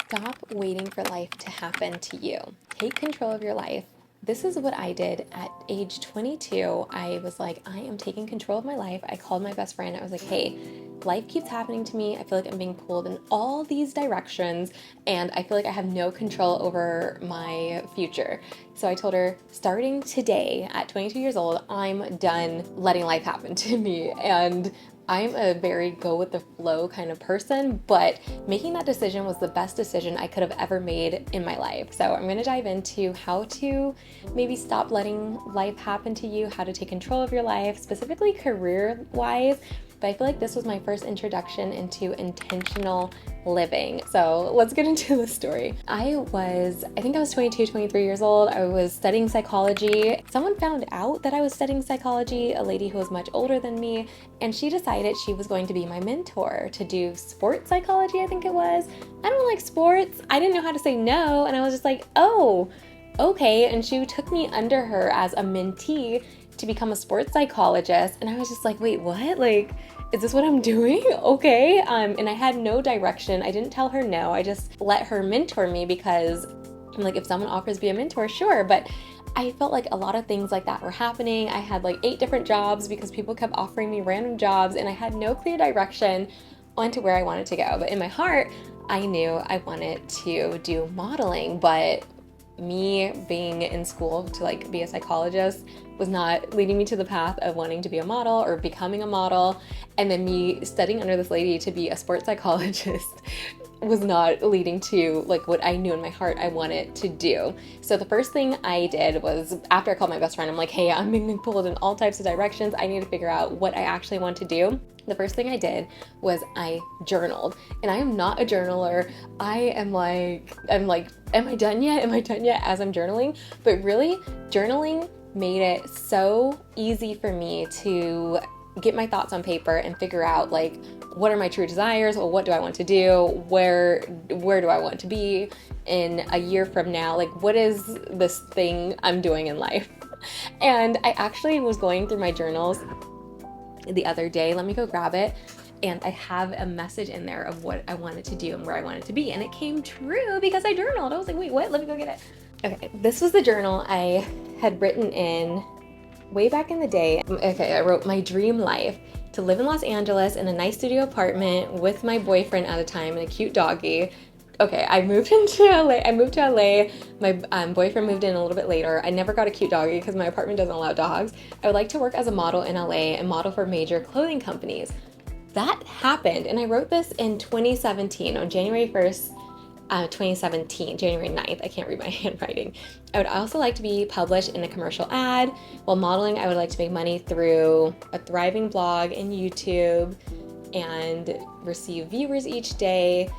Stop waiting for life to happen to you. Take control of your life. This is what I did at age 22. I was like, I am taking control of my life. I called my best friend. I was like, hey, life keeps happening to me. I feel like I'm being pulled in all these directions, and I feel like I have no control over my future. So I told her, starting today at 22 years old, I'm done letting life happen to me. And I'm a very go with the flow kind of person, but making that decision was the best decision I could have ever made in my life. So I'm going to dive into how to maybe stop letting life happen to you, how to take control of your life, specifically career-wise. But I feel like this was my first introduction into intentional living. So let's get into the story. I think I was 22, 23 years old. I was studying psychology. Someone found out that I was studying psychology, a lady who was much older than me, and she decided she was going to be my mentor to do sports psychology, I think it was. I don't like sports. I didn't know how to say no, and I was just like, oh, okay. And she took me under her as a mentee to become a sports psychologist. And I was just like, wait, what? Like, is this what I'm doing? Okay. And I had no direction. I didn't tell her no. I just let her mentor me because I'm like, if someone offers to be a mentor, sure. But I felt like a lot of things like that were happening. I had like 8 different jobs because people kept offering me random jobs, and I had no clear direction onto where I wanted to go. But in my heart, I knew I wanted to do modeling, but me being in school to like be a psychologist was not leading me to the path of wanting to be a model or becoming a model. And then me studying under this lady to be a sports psychologist was not leading to like what I knew in my heart I wanted to do. So the first thing I did was, after I called my best friend, I'm like, hey, I'm being pulled in all types of directions. I need to figure out what I actually want to do. The first thing I did was I journaled, and I am not a journaler. I'm like, am I done yet? Am I done yet as I'm journaling? But really, journaling made it so easy for me to get my thoughts on paper and figure out like, what are my true desires, or what do I want to do? Where do I want to be in a year from now? Like, what is this thing I'm doing in life? And I actually was going through my journals the other day. Let me go grab it. And I have a message in there of what I wanted to do and where I wanted to be. And it came true because I journaled. I was like, wait, what? Let me go get it. Okay, this was the journal I had written in way back in the day. Okay, I wrote my dream life: to live in Los Angeles in a nice studio apartment with my boyfriend at the time and a cute doggy. Okay, I moved into LA. I moved to LA. My boyfriend moved in a little bit later. I never got a cute doggy because my apartment doesn't allow dogs. I would like to work as a model in LA and model for major clothing companies. That happened, and I wrote this in 2017, on January 1st, 2017, January 9th. I can't read my handwriting. I would also like to be published in a commercial ad. While modeling, I would like to make money through a thriving blog and YouTube and receive viewers each day.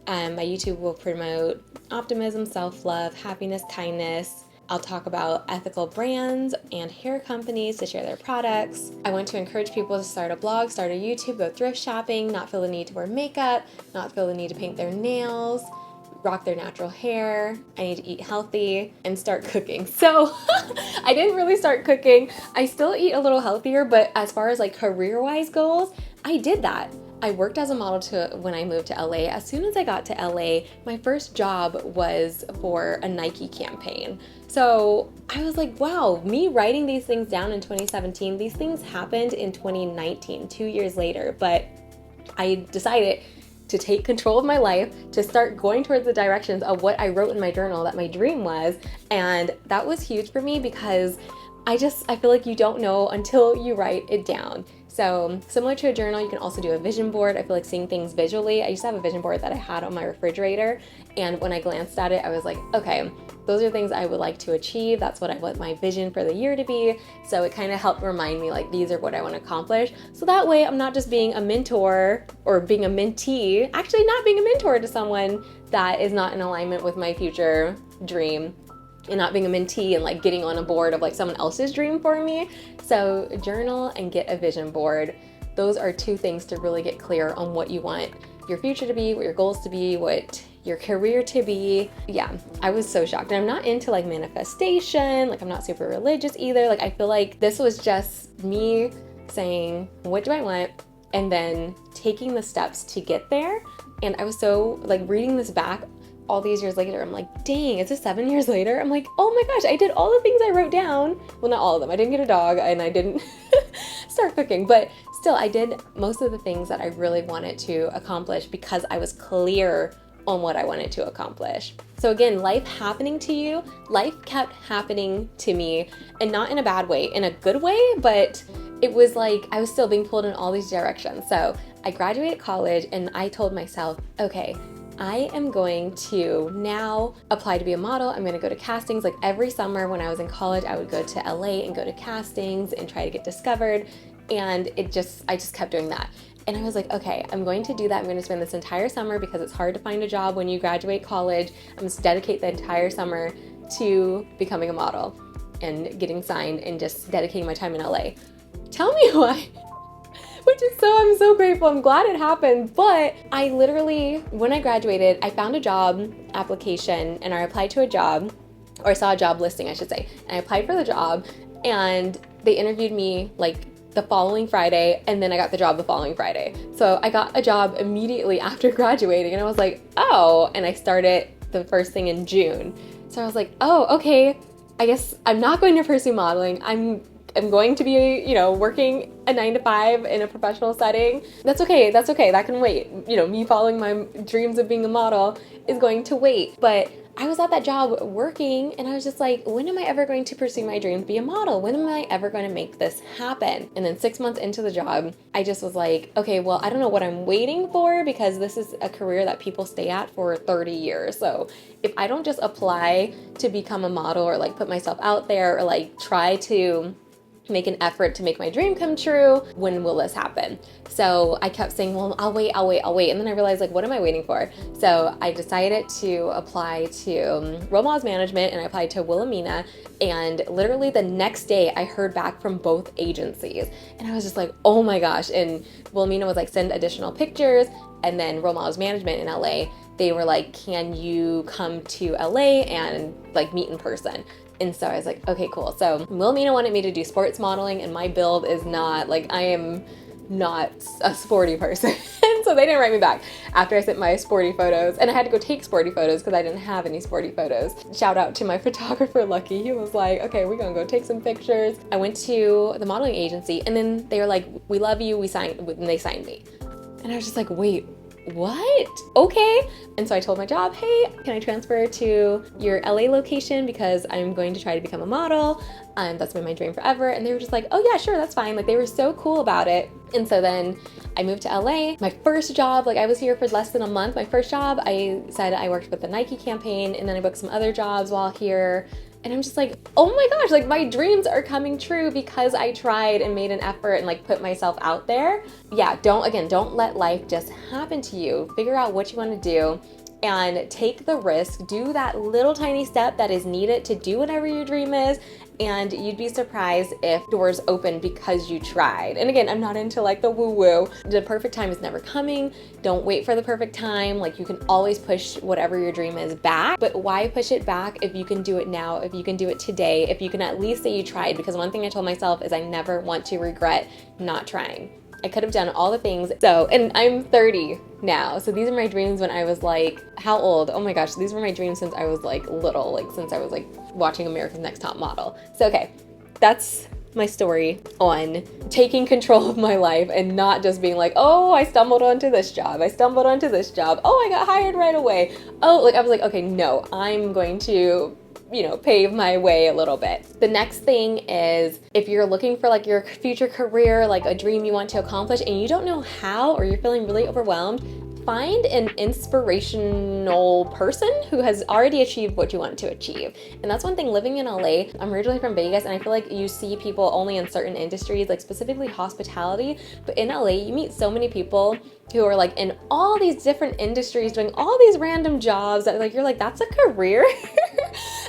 My YouTube will promote optimism, self-love, happiness, kindness. I'll talk about ethical brands and hair companies to share their products. I want to encourage people to start a blog, start a YouTube, go thrift shopping, not feel the need to wear makeup, not feel the need to paint their nails, rock their natural hair. I need to eat healthy and start cooking. So I didn't really start cooking. I still eat a little healthier, but as far as like career-wise goals, I did that. I worked as a model when I moved to LA. As soon as I got to LA, my first job was for a Nike campaign. So I was like, wow, me writing these things down in 2017, these things happened in 2019, 2 years later. But I decided to take control of my life, to start going towards the directions of what I wrote in my journal that my dream was. And that was huge for me because I feel like you don't know until you write it down. So similar to a journal, you can also do a vision board. I feel like seeing things visually. I used to have a vision board that I had on my refrigerator, and when I glanced at it, I was like, okay, those are things I would like to achieve. That's what I want my vision for the year to be. So it kind of helped remind me like, these are what I want to accomplish. So that way I'm not just being a mentor or being a mentee, actually not being a mentor to someone that is not in alignment with my future dream, and not being a mentee and like getting on a board of like someone else's dream for me. So journal and get a vision board. Those are 2 things to really get clear on what you want your future to be, what your goals to be, what your career to be. Yeah, I was so shocked. And I'm not into like manifestation, like I'm not super religious either. Like I feel like this was just me saying, what do I want? And then taking the steps to get there. And I was so like reading this back all these years later, I'm like, dang, it's just 7 years later. I'm like, oh my gosh, I did all the things I wrote down. Well, not all of them. I didn't get a dog and I didn't start cooking, but still I did most of the things that I really wanted to accomplish because I was clear on what I wanted to accomplish. So again, life happening to you, life kept happening to me, and not in a bad way, in a good way, but it was like I was still being pulled in all these directions. So I graduated college and I told myself, okay, I am going to now apply to be a model. I'm going to go to castings. Like every summer when I was in college, I would go to LA and go to castings and try to get discovered. And I just kept doing that. And I was like, okay, I'm going to do that. I'm going to spend this entire summer, because it's hard to find a job when you graduate college. I'm going to dedicate the entire summer to becoming a model and getting signed and just dedicating my time in LA. Tell me why. I'm so grateful. I'm glad it happened. But I literally, when I graduated, I found a job application and I applied to a job, or I saw a job listing, I should say. And I applied for the job and they interviewed me like the following Friday, and then I got the job the following Friday. So I got a job immediately after graduating and I was like, oh, and I started the first thing in June. So I was like, oh, okay, I guess I'm not going to pursue modeling. I'm going to be, working a 9-to-5 in a professional setting. That's okay. That can wait. Me following my dreams of being a model is going to wait. But I was at that job working and I was just like, when am I ever going to pursue my dream to be a model? When am I ever going to make this happen? And then 6 months into the job, I just was like, okay, well, I don't know what I'm waiting for, because this is a career that people stay at for 30 years. So if I don't just apply to become a model or like put myself out there or like try to make an effort to make my dream come true, when will this happen? So I kept saying, well, I'll wait. And then I realized, like, what am I waiting for? So I decided to apply to Role Models Management, and I applied to Wilhelmina. And literally the next day I heard back from both agencies. And I was just like, oh my gosh. And Wilhelmina was like, send additional pictures. And then Role Models Management in LA, they were like, can you come to LA and like meet in person? And so I was like, okay, cool. So Wilhelmina wanted me to do sports modeling, and my build is not, like, I am not a sporty person. And so they didn't write me back after I sent my sporty photos, and I had to go take sporty photos because I didn't have any sporty photos. Shout out to my photographer, Lucky. He was like, okay, we're gonna go take some pictures. I went to the modeling agency, and then they were like, we love you, and they signed me. And I was just like, wait, what? Okay. And so I told my job, hey, can I transfer to your LA location, because I'm going to try to become a model. That's been my dream forever. And they were just like, oh yeah, sure, that's fine. Like, they were so cool about it. And so then I moved to LA. My first job, like, I was here for less than a month. My first job, I said I worked with the Nike campaign, and then I booked some other jobs while here. And I'm just like, oh my gosh, like, my dreams are coming true because I tried and made an effort and like put myself out there. Yeah, don't let life just happen to you. Figure out what you want to do and take the risk. Do that little tiny step that is needed to do whatever your dream is. And you'd be surprised if doors open because you tried. And again, I'm not into like the woo-woo. The perfect time is never coming. Don't wait for the perfect time. Like, you can always push whatever your dream is back. But why push it back if you can do it now, if you can do it today, if you can at least say you tried? Because one thing I told myself is I never want to regret not trying. I could have done all the things. So, and I'm 30 now. So these are my dreams when I was like, how old? Oh my gosh, these were my dreams since I was like little, like since I was like watching America's Next Top Model. So, okay, that's my story on taking control of my life and not just being like, oh, I stumbled onto this job. Oh, I got hired right away. Oh, like I was like, okay, no, I'm going to pave my way a little bit. The next thing is, if you're looking for like your future career, like a dream you want to accomplish and you don't know how, or you're feeling really overwhelmed, find an inspirational person who has already achieved what you want to achieve. And that's one thing living in LA. I'm originally from Vegas, and I feel like you see people only in certain industries, like specifically hospitality. But in LA, you meet so many people who are like in all these different industries doing all these random jobs that like you're like, that's a career.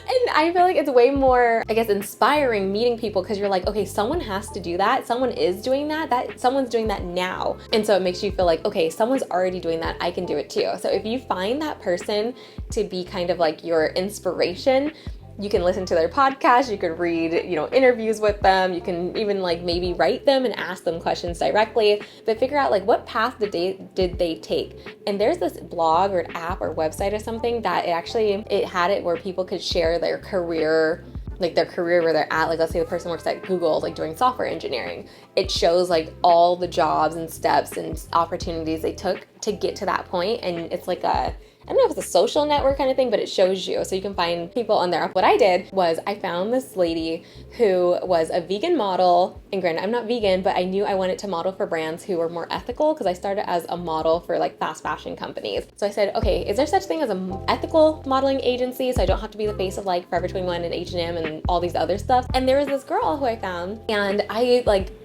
And I feel like it's way more, I guess, inspiring meeting people, because you're like, okay, someone has to do that. Someone is doing that. Someone's doing that now. And so it makes you feel like, okay, someone's already doing that. I can do it too. So if you find that person to be kind of like your inspiration, You can listen to their podcast, you could read, interviews with them, you can even like maybe write them and ask them questions directly, but figure out like what path did they take. And there's this blog or an app or website or something that it had it where people could share their career, like their career where they're at. Like let's say the person works at Google, like doing software engineering. It shows like all the jobs and steps and opportunities they took to get to that point. And it's like I don't know if it's a social network kind of thing, but it shows you. So you can find people on there. What I did was I found this lady who was a vegan model. And granted, I'm not vegan, but I knew I wanted to model for brands who were more ethical because I started as a model for like fast fashion companies. So I said, okay, is there such thing as an ethical modeling agency so I don't have to be the face of like Forever 21 and H&M and all these other stuff? And there was this girl who I found, and I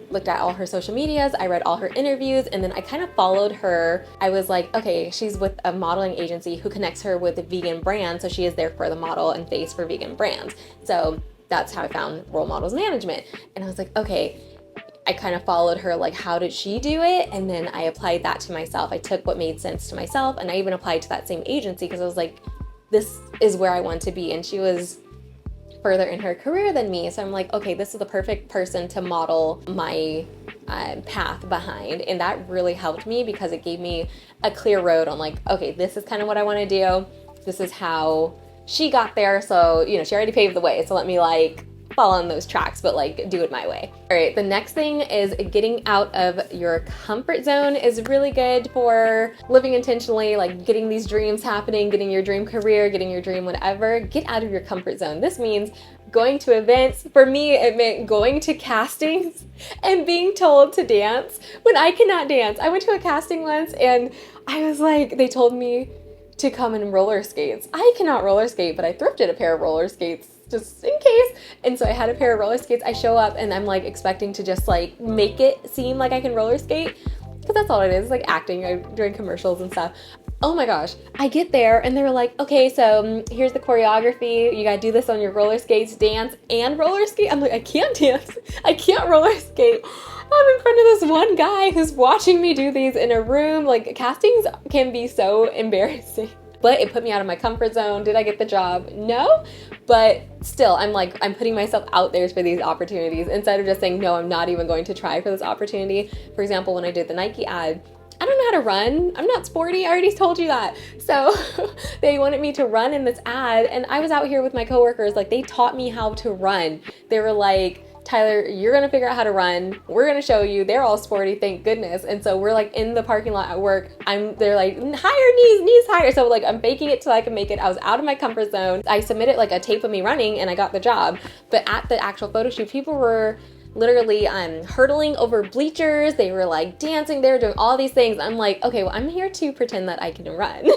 looked at all her social medias, I read all her interviews, and then I kind of followed her. I was like, okay, she's with a modeling agency who connects her with a vegan brand, so she is there for the model and face for vegan brands. So that's how I found Role Models Management. And I was like, okay, I kind of followed her, like how did she do it? And then I applied that to myself. I took what made sense to myself, and I even applied to that same agency because I was like, this is where I want to be. And she was further in her career than me. So I'm like, okay, this is the perfect person to model my path behind. And that really helped me because it gave me a clear road on like, okay, this is kind of what I want to do. This is how she got there. So, she already paved the way. So let me like follow on those tracks, but like do it my way. All right, the next thing is getting out of your comfort zone is really good for living intentionally, like getting these dreams happening, getting your dream career, getting your dream whatever. Get out of your comfort zone. This means going to events. For me, it meant going to castings and being told to dance when I cannot dance. I went to a casting once and I was like, they told me to come in roller skates. I cannot roller skate, but I thrifted a pair of roller skates just in case. And so I had a pair of roller skates. I show up and I'm like expecting to just like make it seem like I can roller skate because that's all it is, like acting. I'm doing commercials and stuff. Oh my gosh. I get there and they're like, okay, so here's the choreography. You gotta do this on your roller skates, dance and roller skate. I'm like, I can't dance. I can't roller skate. I'm in front of this one guy who's watching me do these in a room. Like castings can be so embarrassing. But it put me out of my comfort zone. Did I get the job? No. But still, I'm putting myself out there for these opportunities instead of just saying, no, I'm not even going to try for this opportunity. For example, when I did the Nike ad, I don't know how to run. I'm not sporty. I already told you that. So they wanted me to run in this ad. And I was out here with my coworkers. Like they taught me how to run. They were like, Tyler, you're gonna figure out how to run. We're gonna show you. They're all sporty, thank goodness. And so we're like in the parking lot at work. They're like, higher knees higher. So like I'm faking it till I can make it. I was out of my comfort zone. I submitted like a tape of me running and I got the job. But at the actual photo shoot, people were literally hurdling over bleachers. They were like dancing. They were doing all these things. I'm like, okay, well, I'm here to pretend that I can run.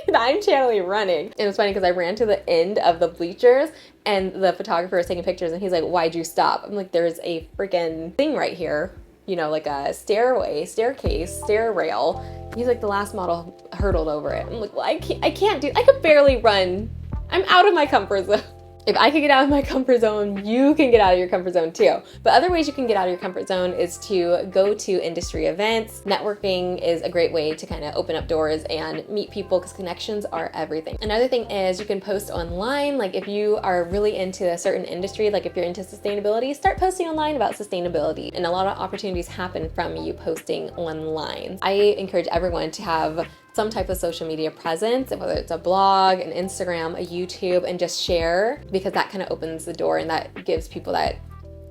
And I'm channeling running. And it was funny because I ran to the end of the bleachers and the photographer was taking pictures and he's like, why'd you stop? I'm like, there's a freaking thing right here, like a staircase, stair rail. He's like, the last model hurdled over it. I'm like, well, I could barely run. I'm out of my comfort zone. If I could get out of my comfort zone, you can get out of your comfort zone too. But other ways you can get out of your comfort zone is to go to industry events. Networking is a great way to kind of open up doors and meet people because connections are everything. Another thing is you can post online. Like if you are really into a certain industry, like if you're into sustainability, start posting online about sustainability. And a lot of opportunities happen from you posting online. I encourage everyone to have some type of social media presence, whether it's a blog, an Instagram, a YouTube, and just share because that kind of opens the door and that gives people that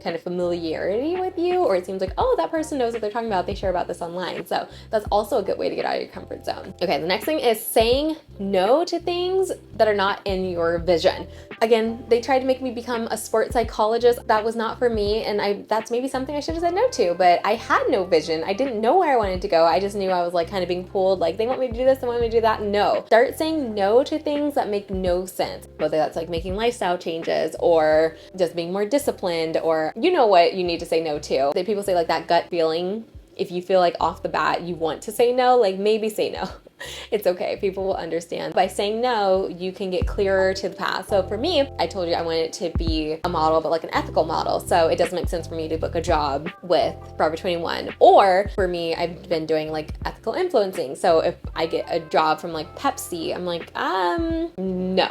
kind of familiarity with you, or it seems like, oh, that person knows what they're talking about. They share about this online. So that's also a good way to get out of your comfort zone. Okay, the next thing is saying no to things that are not in your vision. Again, they tried to make me become a sports psychologist. That was not for me. And that's maybe something I should have said no to, but I had no vision. I didn't know where I wanted to go. I just knew I was like kind of being pulled, like they want me to do this, they want me to do that. No. Start saying no to things that make no sense. Whether that's like making lifestyle changes or just being more disciplined, or you know what you need to say no to. People say like that gut feeling. If you feel like off the bat you want to say no, like maybe say no. It's okay. People will understand. By saying no, you can get clearer to the path. So for me, I told you I wanted to be a model, but like an ethical model. So it doesn't make sense for me to book a job with Forever 21. Or for me, I've been doing like ethical influencing. So if I get a job from like Pepsi, I'm like, no,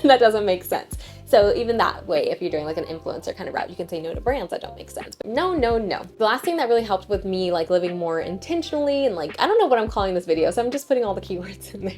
that doesn't make sense. So even that way, if you're doing like an influencer kind of route, you can say no to brands that don't make sense. But no, no, no. The last thing that really helped with me like living more intentionally, and like, I don't know what I'm calling this video, so I'm just putting all the keywords in there.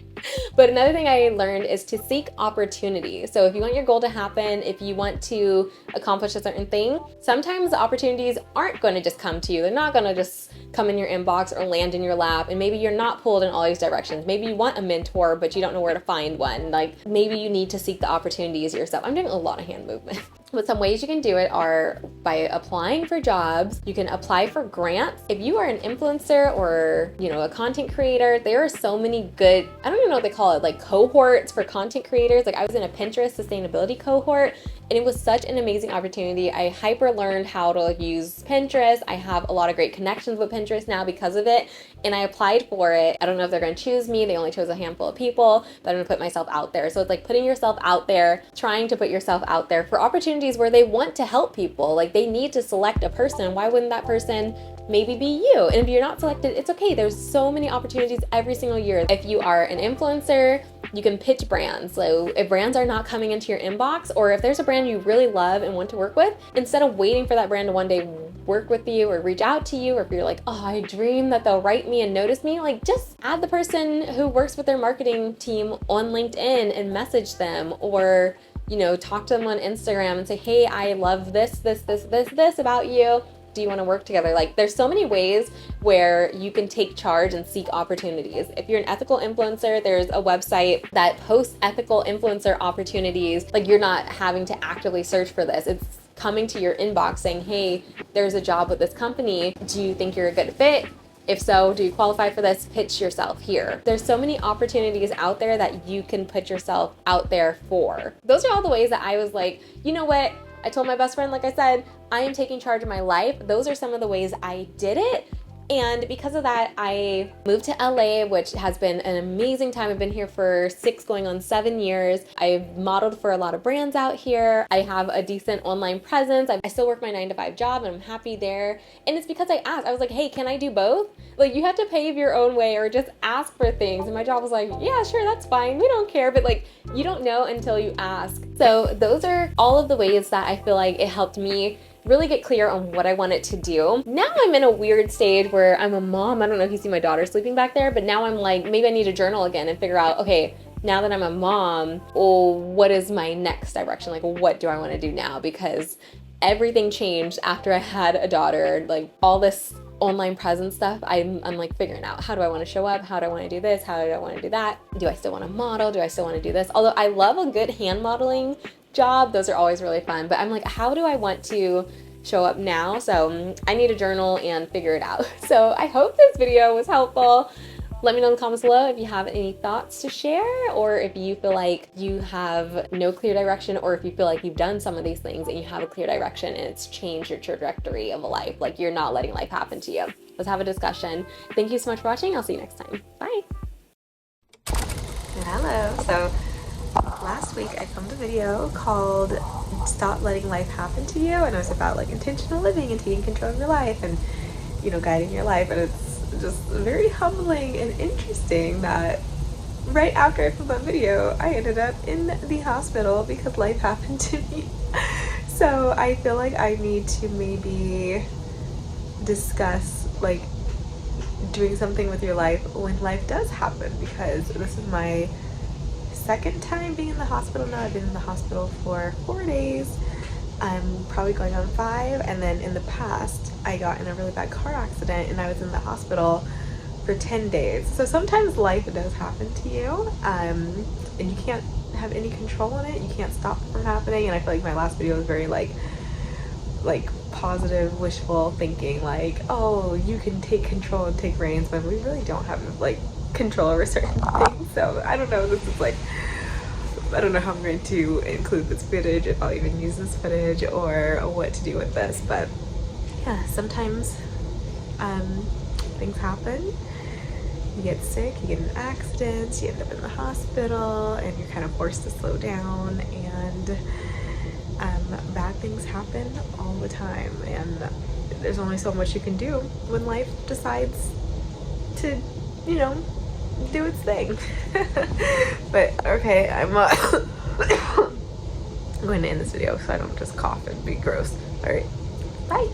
But another thing I learned is to seek opportunity. So if you want your goal to happen, if you want to accomplish a certain thing, sometimes the opportunities aren't going to just come to you. They're not going to just come in your inbox or land in your lap, and maybe you're not pulled in all these directions. Maybe you want a mentor, but you don't know where to find one. Like maybe you need to seek the opportunities yourself. I'm doing a lot of hand movement. But some ways you can do it are by applying for jobs. You can apply for grants. If you are an influencer or, you know, a content creator, there are so many good, I don't even know what they call it, like cohorts for content creators. Like I was in a Pinterest sustainability cohort, and it was such an amazing opportunity. I hyper learned how to use Pinterest. I have a lot of great connections with Pinterest now because of it, and I applied for it. I don't know if they're going to choose me. They only chose a handful of people, but I'm going to put myself out there. So it's like putting yourself out there, trying to put yourself out there for opportunities where they want to help people. Like they need to select a person. Why wouldn't that person maybe be you? And if you're not selected, it's okay. There's so many opportunities every single year. If you are an influencer, you can pitch brands. So if brands are not coming into your inbox, or if there's a brand you really love and want to work with, instead of waiting for that brand to one day work with you or reach out to you, or if you're like, oh, I dream that they'll write me and notice me, like just add the person who works with their marketing team on LinkedIn and message them, or you know, talk to them on Instagram and say, hey, I love this about you. Do you want to work together? Like there's so many ways where you can take charge and seek opportunities. If you're an ethical influencer, there's a website that posts ethical influencer opportunities. Like you're not having to actively search for this. It's coming to your inbox saying, hey, there's a job with this company. Do you think you're a good fit? If so, do you qualify for this? Pitch yourself here. There's so many opportunities out there that you can put yourself out there for. Those are all the ways that I was like, you know what? I told my best friend, like I said, I am taking charge of my life. Those are some of the ways I did it. And because of that, I moved to LA, which has been an amazing time. I've been here for 6 going on 7 years. I've modeled for a lot of brands out here. I have a decent online presence. I still work my 9-to-5 job and I'm happy there. And it's because I asked. I was like, hey, can I do both? Like you have to pave your own way or just ask for things. And my job was like, yeah, sure, that's fine. We don't care. But like, you don't know until you ask. So those are all of the ways that I feel like it helped me really get clear on what I wanted to do. Now I'm in a weird stage where I'm a mom. I don't know if you see my daughter sleeping back there, but now I'm like, maybe I need to journal again and figure out, okay, now that I'm a mom, what is my next direction? Like, what do I want to do now? Because everything changed after I had a daughter. Like all this online presence stuff, I'm like figuring out, how do I want to show up? How do I want to do this? How do I want to do that? Do I still want to model? Do I still want to do this? Although I love a good hand modeling job, those are always really fun, but I'm like, how do I want to show up now? So I need a journal and figure it out. So I hope this video was helpful. Let me know in the comments below if you have any thoughts to share, or if you feel like you have no clear direction, or if you feel like you've done some of these things and you have a clear direction and it's changed your trajectory of a life, like you're not letting life happen to you. Let's have a discussion. Thank you so much for watching. I'll see you next time. Bye. Hello. So last week I filmed a video called Stop Letting Life Happen to You, and it was about like intentional living and taking control of your life and, you know, guiding your life. And it's just very humbling and interesting that right after I filmed that video I ended up in the hospital because life happened to me. So I feel like I need to maybe discuss like doing something with your life when life does happen, because this is my second time being in the hospital now. I've been in the hospital for 4 days. I'm probably going on 5, and then in the past I got in a really bad car accident and I was in the hospital for 10 days. So sometimes life does happen to you, and you can't have any control on it. You can't stop it from happening. And I feel like my last video was very like positive wishful thinking, like, oh, you can take control and take reins, but we really don't have like control over certain things. So I don't know, this is like, I don't know how I'm going to include this footage, if I'll even use this footage, or what to do with this. But yeah, sometimes things happen. You get sick, you get in accidents, you end up in the hospital, and you're kind of forced to slow down, and bad things happen all the time, and there's only so much you can do when life decides to, you know, do its thing. But okay, I'm I'm going to end this video so I don't just cough and be gross. All right, bye.